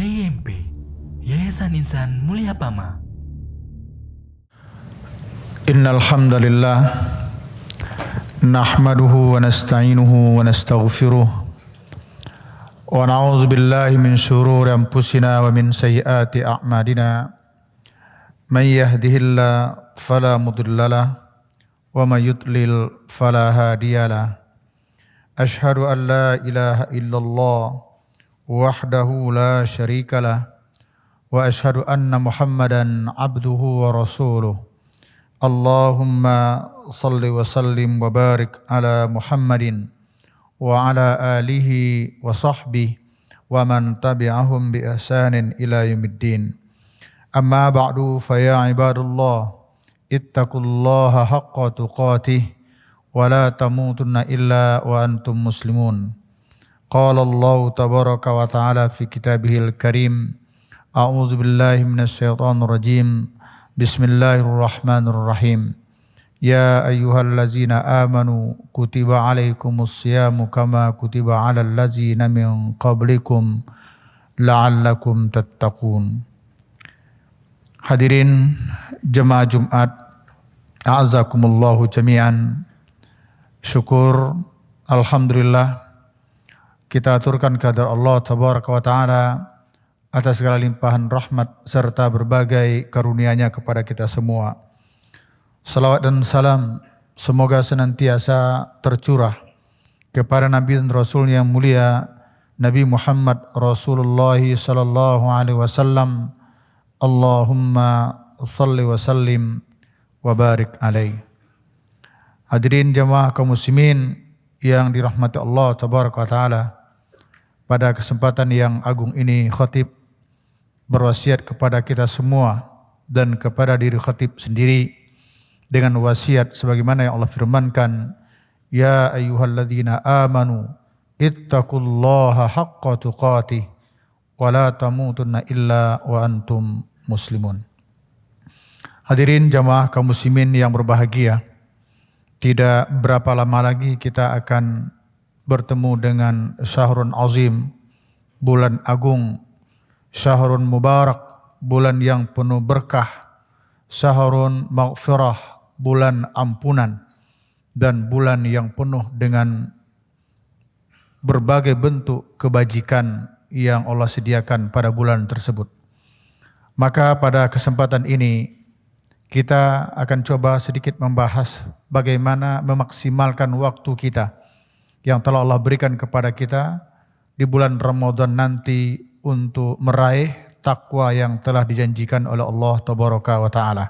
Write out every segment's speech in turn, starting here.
YIMP, Yayasan Insan Mulia Pama. Innal hamdalillah nahmaduhu wa nasta'inuhu wa nastaghfiruh wa na'udzu billahi min shururi anfusina wa min sayyiati a'malina. May yahdihillahu fala mudhillalah wa may yudlil fala hadiyalah. Ashhadu an la ilaha illallah wahdahu la syarikalah wa ashhadu anna Muhammadan abduhu wa rasuluh. Allahumma salli wa sallim wa barik ala Muhammadin wa ala alihi wa sahbihi wa man tabi'ahum bi ihsanin ila yaumiddin. Amma ba'du fa ya ibadallah ittaqullaha haqqa tuqatih wa la tamutunna illa wa antum muslimun. Qala Allah tabaraka wa ta'ala fi kitabihil karim. A'udzu billahi minasyaitonir rajim. Bismillahirrahmanirrahim. Ya ayyuhallazina amanu kutiba alaikumus siyamu kama kutiba alal ladzina min qablikum la'allakum tattaqun. Hadirin jemaah Jumat, a'azakumullahu jami'an. Syukur, alhamdulillah, kita aturkan kehadirat Allah tabaraka wa ta'ala atas segala limpahan rahmat serta berbagai karunia-Nya kepada kita semua. Salawat dan salam semoga senantiasa tercurah kepada Nabi dan Rasul yang mulia, Nabi Muhammad Rasulullah sallallahu alaihi wasallam. Allahumma salli wa sallim wa barik alaih. Hadirin jamaah kaum muslimin yang dirahmati Allah tabaraka wa taala, pada kesempatan yang agung ini khatib berwasiat kepada kita semua dan kepada diri khatib sendiri dengan wasiat sebagaimana yang Allah firmankan, ya ayyuhalladzina amanu ittaqullaha haqqa tuqatih wa la tamutunna illa wa antum muslimun. Hadirin jamaah kaum muslimin yang berbahagia, tidak berapa lama lagi kita akan bertemu dengan syahrun azim, bulan agung, syahrun mubarak, bulan yang penuh berkah, syahrun maghfirah, bulan ampunan, dan bulan yang penuh dengan berbagai bentuk kebajikan yang Allah sediakan pada bulan tersebut. Maka pada kesempatan ini kita akan coba sedikit membahas bagaimana memaksimalkan waktu kita yang telah Allah berikan kepada kita di bulan Ramadan nanti untuk meraih takwa yang telah dijanjikan oleh Allah tabaraka wa ta'ala.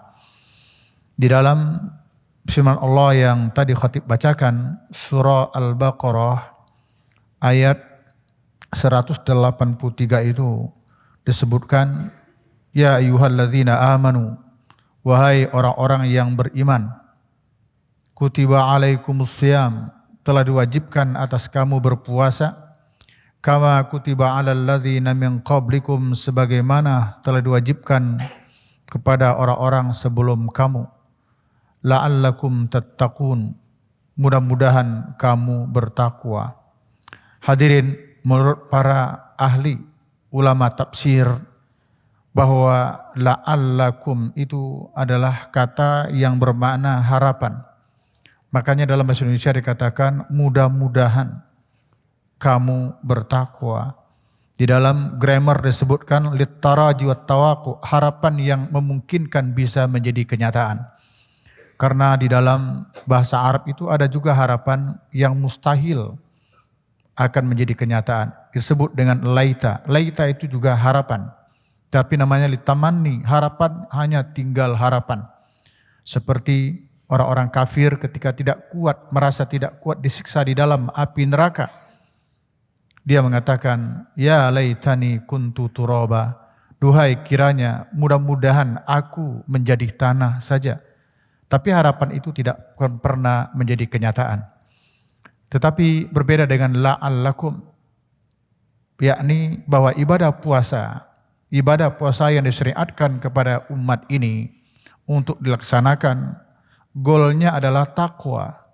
Di dalam firman Allah yang tadi khatib bacakan, surah Al-Baqarah ayat 183 itu disebutkan, ya ayyuhalladzina amanu, wahai orang-orang yang beriman, kutiba alaikumus siyam, telah diwajibkan atas kamu berpuasa, kama kutiba alal ladzina min qablikum, sebagaimana telah diwajibkan kepada orang-orang sebelum kamu, la'allakum tattaqun, mudah-mudahan kamu bertakwa. Hadirin, menurut para ahli ulama tafsir bahwa la'allakum itu adalah kata yang bermakna harapan. Makanya dalam bahasa Indonesia dikatakan mudah-mudahan kamu bertakwa. Di dalam grammar disebutkan litaraji wat tawaqu, harapan yang memungkinkan bisa menjadi kenyataan. Karena di dalam bahasa Arab itu ada juga harapan yang mustahil akan menjadi kenyataan. Disebut dengan laita. Laita itu juga harapan. Tapi namanya litamanni, harapan hanya tinggal harapan. Seperti orang-orang kafir ketika tidak kuat, merasa tidak kuat disiksa di dalam api neraka, dia mengatakan, ya laitani kuntu turaba, duhai kiranya mudah-mudahan aku menjadi tanah saja. Tapi harapan itu tidak pernah menjadi kenyataan. Tetapi berbeda dengan la'allakum, yakni bahwa ibadah puasa yang disyariatkan kepada umat ini untuk dilaksanakan, goalnya adalah takwa.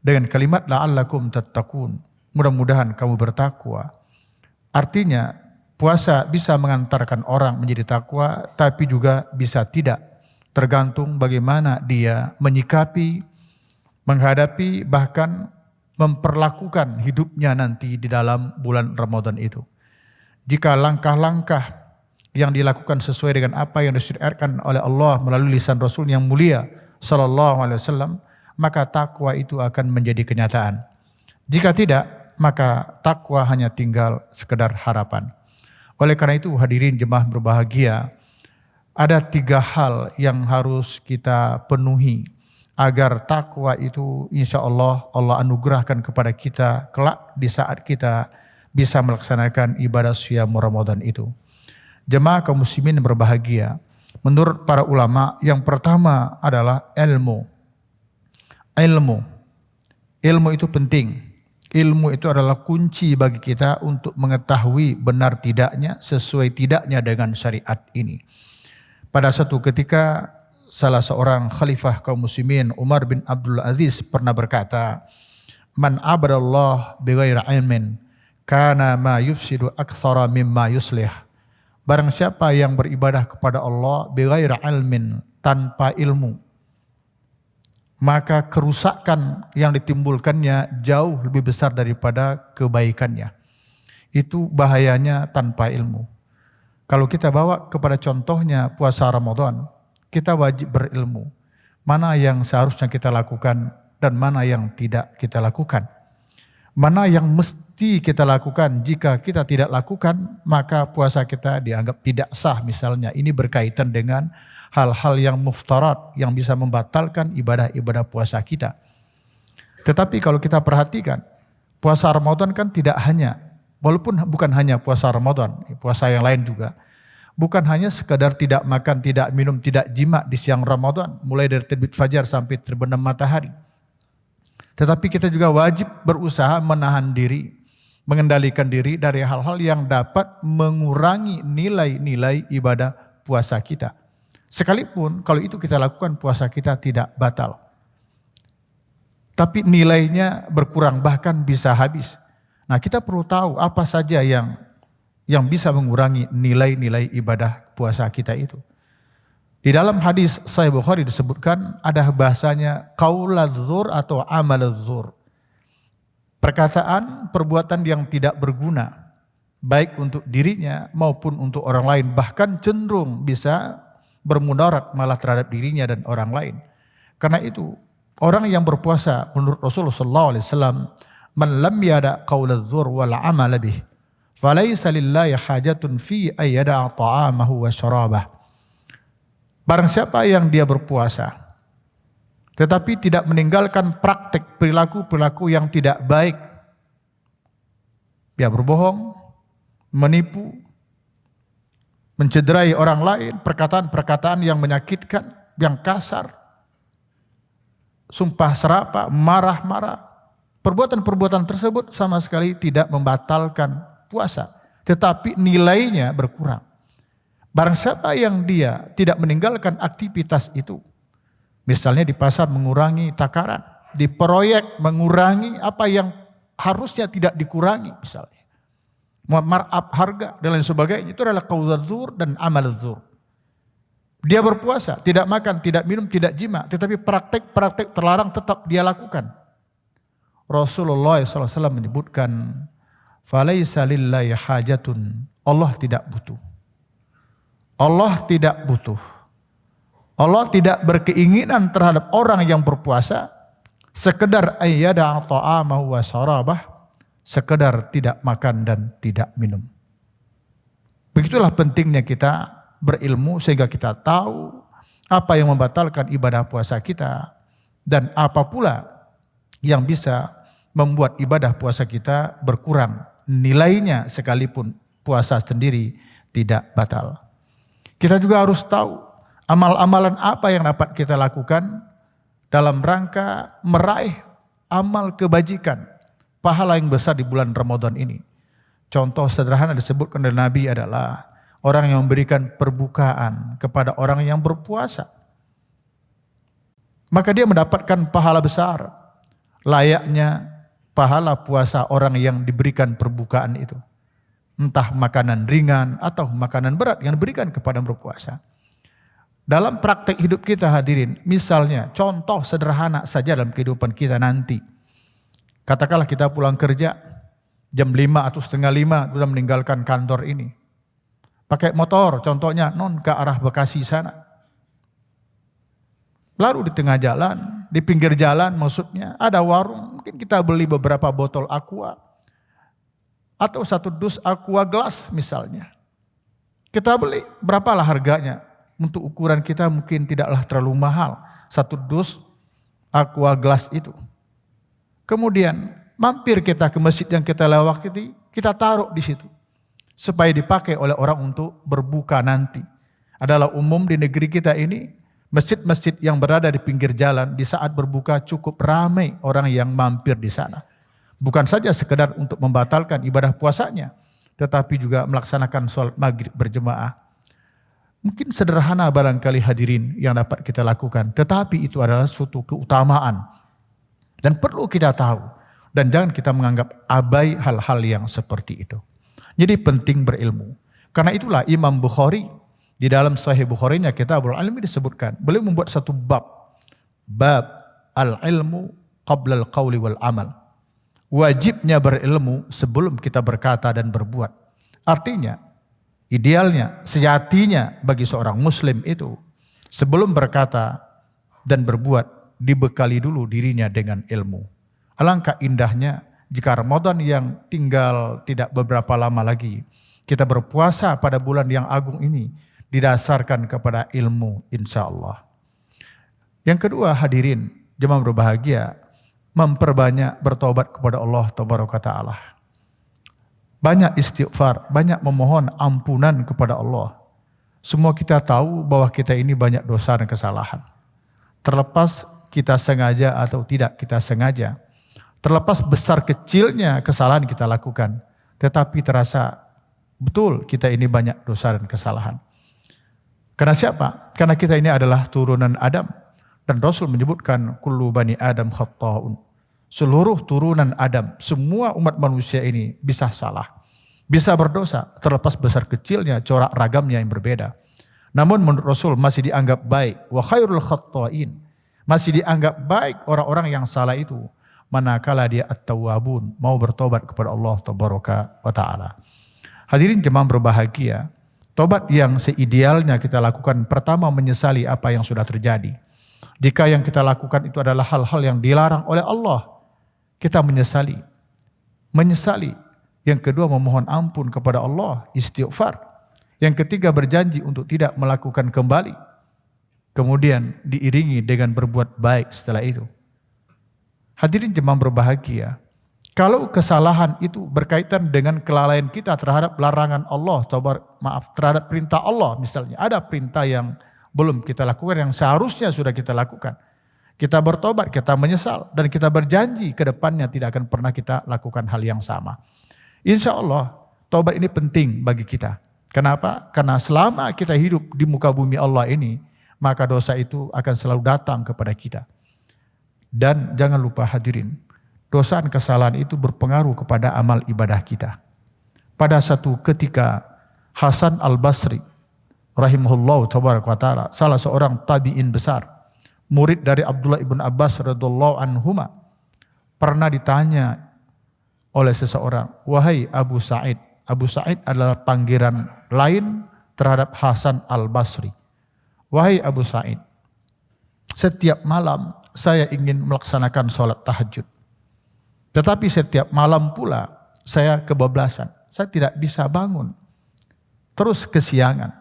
Dengan kalimat la'allakum tattaqun, mudah-mudahan kamu bertakwa. Artinya Puasa bisa mengantarkan orang menjadi takwa, tapi juga bisa tidak. Tergantung bagaimana dia menyikapi, menghadapi, bahkan memperlakukan hidupnya nanti di dalam bulan Ramadan itu. Jika langkah-langkah yang dilakukan sesuai dengan apa yang disyariatkan oleh Allah melalui lisan Rasul yang mulia sallallahu alaihi wasallam, maka takwa itu akan menjadi kenyataan. Jika tidak, maka takwa hanya tinggal sekedar harapan. Oleh karena itu hadirin jemaah berbahagia, ada 3 hal yang harus kita penuhi agar takwa itu insya Allah anugerahkan kepada kita kelak di saat kita bisa melaksanakan ibadah siyam Ramadan itu. Jemaah kaum muslimin berbahagia, menurut para ulama yang pertama adalah ilmu. Ilmu itu penting. Ilmu itu adalah kunci bagi kita untuk mengetahui benar tidaknya, sesuai tidaknya dengan syariat ini. Pada satu ketika salah seorang khalifah kaum muslimin Umar bin Abdul Aziz pernah berkata, "Man abadallah bighairi ilmin kana ma yufsidu aktsara mimma yuslih." Barang siapa yang beribadah kepada Allah bighairi ilmin, tanpa ilmu, maka kerusakan yang ditimbulkannya jauh lebih besar daripada kebaikannya. Itu bahayanya tanpa ilmu. Kalau kita bawa kepada contohnya puasa Ramadan, kita wajib berilmu. Mana yang seharusnya kita lakukan dan mana yang tidak kita lakukan. Mana yang mesti kita lakukan, jika kita tidak lakukan maka puasa kita dianggap tidak sah misalnya. Ini berkaitan dengan hal-hal yang muftarat yang bisa membatalkan ibadah-ibadah puasa kita. Tetapi kalau kita perhatikan, puasa Ramadan kan tidak hanya, walaupun bukan hanya puasa Ramadan, puasa yang lain juga. Bukan hanya sekadar tidak makan, tidak minum, tidak jima di siang Ramadan, mulai dari terbit fajar sampai terbenam matahari. Tetapi kita juga wajib berusaha menahan diri, mengendalikan diri dari hal-hal yang dapat mengurangi nilai-nilai ibadah puasa kita. Sekalipun kalau itu kita lakukan, puasa kita tidak batal. Tapi nilainya berkurang, bahkan bisa habis. Nah, kita perlu tahu apa saja yang bisa mengurangi nilai-nilai ibadah puasa kita itu. Di dalam hadis Sahih Bukhari disebutkan ada bahasanya qauladzur atau amaladzur. Perkataan, perbuatan yang tidak berguna, baik untuk dirinya maupun untuk orang lain, bahkan cenderung bisa bermudarat malah terhadap dirinya dan orang lain. Karena itu orang yang berpuasa menurut Rasulullah SAW, man lam yada qauladzur wal amala bih, falaysa lillahi hajatun fi ayyada ta'amahu wa syarabah. Barang siapa yang dia berpuasa tetapi tidak meninggalkan praktek perilaku-perilaku yang tidak baik, dia berbohong, menipu, mencederai orang lain, perkataan-perkataan yang menyakitkan, yang kasar, sumpah serapah, marah-marah. Perbuatan-perbuatan tersebut sama sekali tidak membatalkan puasa, tetapi nilainya berkurang. Barang siapa yang dia tidak meninggalkan aktivitas itu, misalnya di pasar mengurangi takaran, di proyek mengurangi apa yang harusnya tidak dikurangi misalnya, markup harga dan lain sebagainya, itu adalah qauladzur dan amaladzur. Dia berpuasa, tidak makan, tidak minum, tidak jima, tetapi praktek-praktek terlarang tetap dia lakukan. Rasulullah SAW menyebutkan, "Falaysa lillahi hajatun." Allah tidak butuh. Allah tidak butuh. Allah tidak berkeinginan terhadap orang yang berpuasa sekedar ayyada ta'amahu wa syarabah, sekedar tidak makan dan tidak minum. Begitulah pentingnya kita berilmu sehingga kita tahu apa yang membatalkan ibadah puasa kita dan apa pula yang bisa membuat ibadah puasa kita berkurang nilainya sekalipun puasa sendiri tidak batal. Kita juga harus tahu amal-amalan apa yang dapat kita lakukan dalam rangka meraih amal kebajikan, pahala yang besar di bulan Ramadan ini. Contoh sederhana disebutkan oleh Nabi adalah orang yang memberikan perbukaan kepada orang yang berpuasa. Maka dia mendapatkan pahala besar, layaknya pahala puasa orang yang diberikan perbukaan itu. entah makanan ringan atau makanan berat yang diberikan kepada yang berpuasa. Dalam praktek hidup kita hadirin, misalnya contoh sederhana saja dalam kehidupan kita nanti. Katakanlah kita pulang kerja jam 5 atau setengah 5 sudah meninggalkan kantor ini. Pakai motor contohnya ke arah Bekasi sana. Lalu di tengah jalan, di pinggir jalan maksudnya ada warung, mungkin kita beli beberapa botol aqua. Atau 1 dus aqua gelas misalnya. Kita beli, berapalah harganya? Untuk ukuran kita mungkin tidaklah terlalu mahal. 1 dus aqua gelas itu. Kemudian mampir kita ke masjid yang kita lewati, kita taruh di situ. Supaya dipakai oleh orang untuk berbuka nanti. Adalah umum di negeri kita ini, masjid-masjid yang berada di pinggir jalan di saat berbuka cukup ramai orang yang mampir di sana. Bukan saja sekedar untuk membatalkan ibadah puasanya, tetapi juga melaksanakan sholat maghrib berjemaah. Mungkin sederhana barangkali hadirin yang dapat kita lakukan, tetapi itu adalah suatu keutamaan. Dan perlu kita tahu, dan jangan kita menganggap abai hal-hal yang seperti itu. Jadi penting berilmu. Karena itulah Imam Bukhari, di dalam Sahih Bukharinya Kitabul Ilmi disebutkan, beliau membuat satu bab al-ilmu qabla al-qawli wal amal. Wajibnya berilmu sebelum kita berkata dan berbuat. Artinya, idealnya, sejatinya bagi seorang muslim itu sebelum berkata dan berbuat dibekali dulu dirinya dengan ilmu. Alangkah indahnya jika Ramadan yang tinggal tidak beberapa lama lagi kita berpuasa pada bulan yang agung ini didasarkan kepada ilmu insya Allah. Yang kedua hadirin jemaah berbahagia, memperbanyak bertobat kepada Allah Tabaraka Ta'ala. Banyak istighfar, banyak memohon ampunan kepada Allah. Semua kita tahu bahwa kita ini banyak dosa dan kesalahan. Terlepas kita sengaja atau tidak kita sengaja. Terlepas besar kecilnya kesalahan kita lakukan. Tetapi terasa betul kita ini banyak dosa dan kesalahan. Karena siapa? Karena kita ini adalah turunan Adam. Dan Rasul menyebutkan kullu bani Adam khatta'un. Seluruh turunan Adam, semua umat manusia ini bisa salah. Bisa berdosa, terlepas besar kecilnya corak ragamnya yang berbeda. Namun menurut Rasul masih dianggap baik. Wa khairul khatta'in. Masih dianggap baik orang-orang yang salah itu. Manakala dia at-tawwabun, mau bertobat kepada Allah Tabaraka wa Ta'ala. Hadirin jemaah berbahagia, tobat yang seidealnya kita lakukan pertama menyesali apa yang sudah terjadi. Jika yang kita lakukan itu adalah hal-hal yang dilarang oleh Allah, kita menyesali. Menyesali. Yang kedua memohon ampun kepada Allah, istighfar. Yang ketiga berjanji untuk tidak melakukan kembali. Kemudian diiringi dengan berbuat baik setelah itu. Hadirin jemaah berbahagia, kalau kesalahan itu berkaitan dengan kelalaian kita terhadap larangan Allah, terhadap perintah Allah misalnya. Ada perintah yang belum kita lakukan yang seharusnya sudah kita lakukan. Kita bertobat, kita menyesal dan kita berjanji ke depannya tidak akan pernah kita lakukan hal yang sama. Insya Allah tobat ini penting bagi kita. Kenapa? Karena selama kita hidup di muka bumi Allah ini, maka dosa itu akan selalu datang kepada kita. Dan jangan lupa hadirin, dosa dan kesalahan itu berpengaruh kepada amal ibadah kita. Pada satu ketika Hasan Al-Basri rahimahullah tabaraka wa ta'ala, salah seorang tabi'in besar, murid dari Abdullah ibn Abbas radhiyallahu anhuma, pernah ditanya oleh seseorang, wahai Abu Sa'id. Abu Sa'id adalah panggilan lain terhadap Hasan Al-Basri. Wahai Abu Sa'id, setiap malam saya ingin melaksanakan sholat tahajud. Tetapi setiap malam pula saya kebablasan. Saya tidak bisa bangun. Terus kesiangan.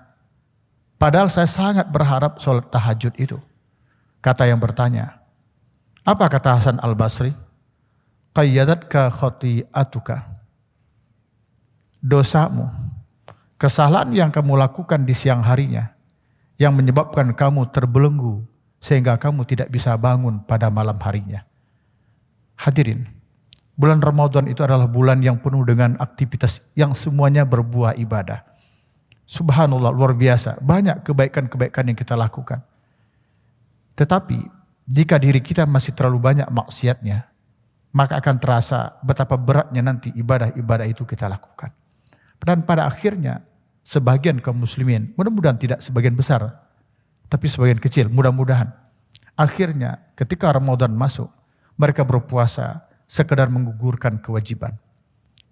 Padahal saya sangat berharap sholat tahajud itu. Kata yang bertanya, apa kata Hasan Al-Basri? Qayyadatka khati'atuka. Dosamu, kesalahan yang kamu lakukan di siang harinya, yang menyebabkan kamu terbelenggu, sehingga kamu tidak bisa bangun pada malam harinya. Hadirin, bulan Ramadan itu adalah bulan yang penuh dengan aktivitas yang semuanya berbuah ibadah. Subhanallah, luar biasa. Banyak kebaikan-kebaikan yang kita lakukan. Tetapi jika diri kita masih terlalu banyak maksiatnya, maka akan terasa betapa beratnya nanti ibadah-ibadah itu kita lakukan. Dan pada akhirnya sebagian kaum muslimin, mudah-mudahan tidak sebagian besar, tapi sebagian kecil, mudah-mudahan. Akhirnya ketika Ramadan masuk, mereka berpuasa sekedar menggugurkan kewajiban.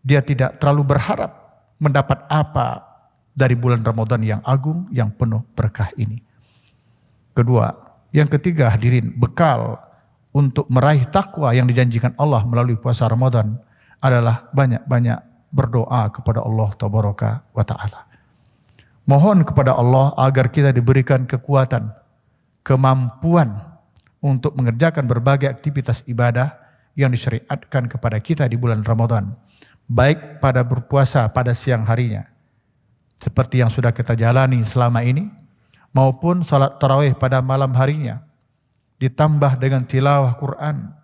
Dia tidak terlalu berharap mendapat apa dari bulan Ramadan yang agung, yang penuh berkah ini. Kedua, yang ketiga hadirin, bekal untuk meraih takwa yang dijanjikan Allah melalui puasa Ramadan adalah banyak-banyak berdoa kepada Allah Tabaraka wa Ta'ala. Mohon kepada Allah agar kita diberikan kekuatan, kemampuan untuk mengerjakan berbagai aktivitas ibadah yang disyariatkan kepada kita di bulan Ramadan. Baik pada berpuasa pada siang harinya, seperti yang sudah kita jalani selama ini, maupun salat tarawih pada malam harinya, ditambah dengan tilawah Quran,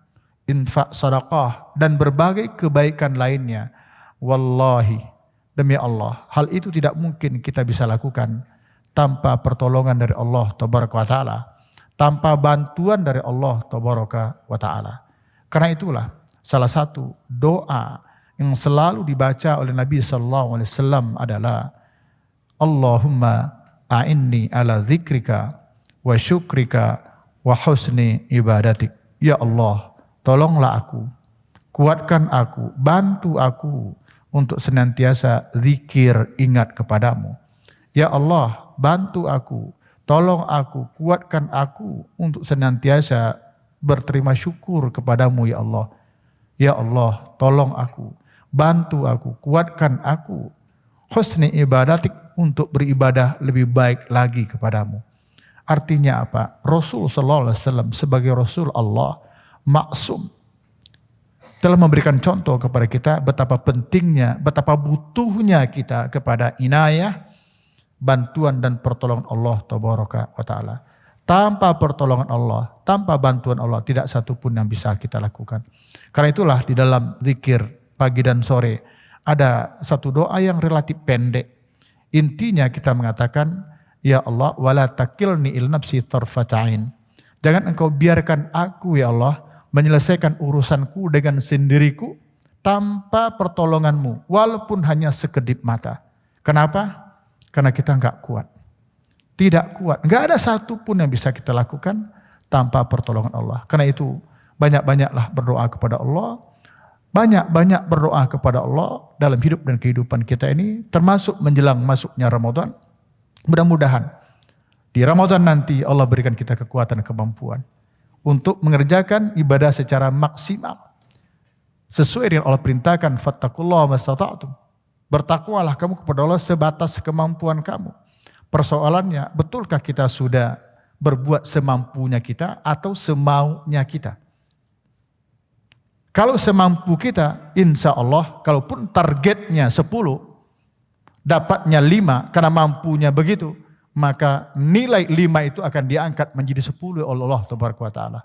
infak sedekah, dan berbagai kebaikan lainnya. Wallahi, demi Allah, hal itu tidak mungkin kita bisa lakukan tanpa pertolongan dari Allah Tabaraka wa Ta'ala, tanpa bantuan dari Allah Tabaraka wa Ta'ala. Karena itulah salah satu doa yang selalu dibaca oleh Nabi SAW adalah Allahumma a'inni ala dzikrika wa syukrika wa husni ibadatik. Ya Allah, tolonglah aku, kuatkan aku, bantu aku untuk senantiasa zikir ingat kepadamu. Ya Allah, bantu aku, tolong aku, kuatkan aku untuk senantiasa berterima syukur kepadamu ya Allah. Ya Allah, tolong aku, bantu aku, kuatkan aku, husni ibadatik, untuk beribadah lebih baik lagi kepadamu. Artinya apa? Rasul sallallahu alaihi wasallam sebagai Rasul Allah maksum telah memberikan contoh kepada kita betapa pentingnya, betapa butuhnya kita kepada inayah, bantuan dan pertolongan Allah Tabaraka wa Ta'ala. Tanpa pertolongan Allah, tanpa bantuan Allah, tidak satu pun yang bisa kita lakukan. Karena itulah di dalam zikir pagi dan sore ada satu doa yang relatif pendek. Intinya kita mengatakan, ya Allah, wala takilni il nafsi tarfata'in. Jangan engkau biarkan aku ya Allah menyelesaikan urusanku dengan sendiriku tanpa pertolonganmu, walaupun hanya sekedip mata. Kenapa? Karena kita enggak kuat. Tidak kuat. Enggak ada satu pun yang bisa kita lakukan tanpa pertolongan Allah. Karena itu banyak-banyaklah berdoa kepada Allah. Banyak-banyak berdoa kepada Allah dalam hidup dan kehidupan kita ini, termasuk menjelang masuknya Ramadan. Mudah-mudahan di Ramadan nanti Allah berikan kita kekuatan dan kemampuan untuk mengerjakan ibadah secara maksimal. Sesuai dengan Allah perintahkan, fattaqullaha mastata'tum. Bertakwalah kamu kepada Allah sebatas kemampuan kamu. Persoalannya, betulkah kita sudah berbuat semampunya kita atau semaunya kita? Kalau semampu kita, insya Allah, kalaupun targetnya 10, dapatnya 5 karena mampunya begitu, maka nilai 5 itu akan diangkat menjadi 10 oleh Allah Tabaraka wa Ta'ala.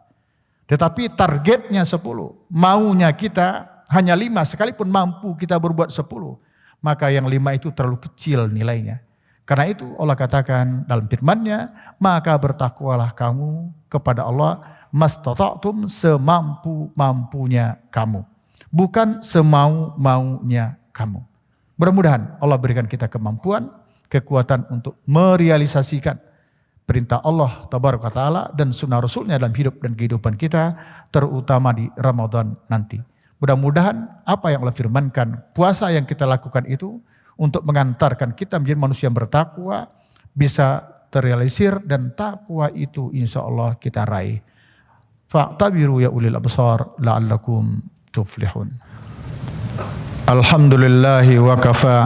Tetapi targetnya 10, maunya kita hanya 5, sekalipun mampu kita berbuat 10, maka yang 5 itu terlalu kecil nilainya. Karena itu Allah katakan dalam firman-Nya, maka bertakwalah kamu kepada Allah mastata'tum, semampu-mampunya kamu, bukan semau-maunya kamu. Mudah-mudahan Allah berikan kita kemampuan, kekuatan untuk merealisasikan perintah Allah Tabaraka wa Ta'ala dan sunnah Rasulnya dalam hidup dan kehidupan kita, terutama di Ramadan nanti. Mudah-mudahan apa yang Allah firmankan, puasa yang kita lakukan itu untuk mengantarkan kita menjadi manusia yang bertakwa, bisa terrealisir, dan takwa itu insya Allah kita raih. Fa'tabiru ya ulil absar la'allakum tuflihun. Alhamdulillahi wa kafa,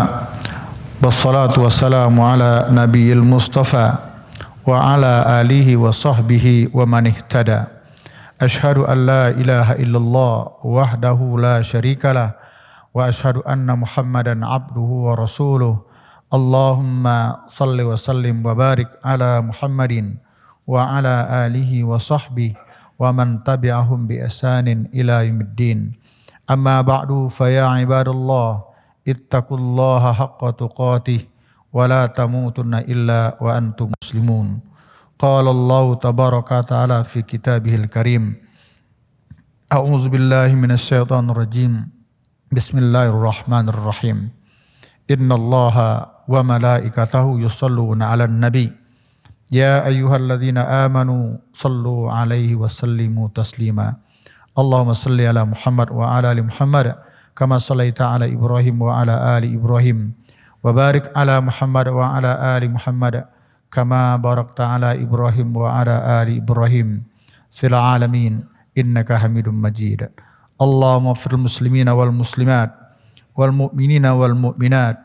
wassalatu wassalamu ala nabiyil mustafa wa ala alihi wa sahbihi wa man ihtada. Ashhadu an la ilaha illallah wahdahu la syarikalah wa ashhadu anna Muhammadan abduhu wa rasuluh. Allahumma salli wa sallim wa barik ala Muhammadin wa ala alihi wa sahbihi wa man tabi'ahum bi ihsanin ila yaumiddin. Amma ba'du, fa ya ibadallah ittaqullaha haqqa tuqatih wa la tamutunna illa wa antum muslimun. Qala Allah tabaraka ta'ala fi kitabihil karim. A'udzu billahi minasy syaithanir rajim. Bismillahirrahmanirrahim. Innallaha wa malaikatahu yusalluna 'alan nabi. Ya ayyuhalladzina amanu sallu 'alaihi wa sallimu taslima. Allahumma salli ala Muhammad wa ala ali Muhammad kama shallaita ala Ibrahim wa ala ali Ibrahim. Wa barik ala Muhammad wa ala ali Muhammad kama barakta ala Ibrahim wa ala ali Ibrahim fil alamin innaka Hamidum Majid. Allahumma fir muslimina wal muslimat wal mu'minina wal mu'minat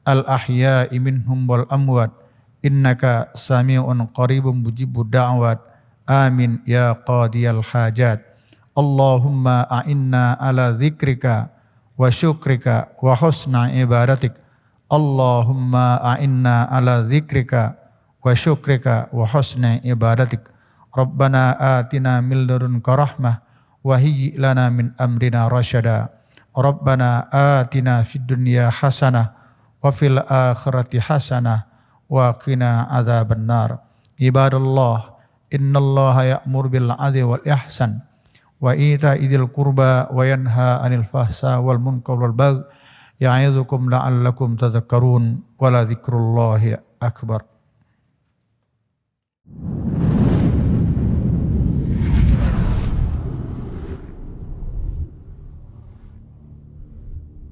al ahya'i minhum wal amwat innaka sami'un qaribun mujibud da'wat. Amin ya qadiyal hajat. Allahumma a'inna ala dzikrika wa syukrika wa husna ibadatik. Allahumma a'inna ala dzikrika wa syukrika wa husna ibadatik. Rabbana atina min ladunka rahmah wa hayyi lana min amrina rasyada. Rabbana atina fid dunya hasanah wa fil akhirati hasanah wa qina adzabannar. Ibadallah, innallaha ya'muru bil 'adli wal ihsan wa ita'i dzil qurba wa yanha 'anil fahsai wal munkari wal baghi ya'idzukum la'allakum tadhakkarun. Wa la dzikrullahi akbar.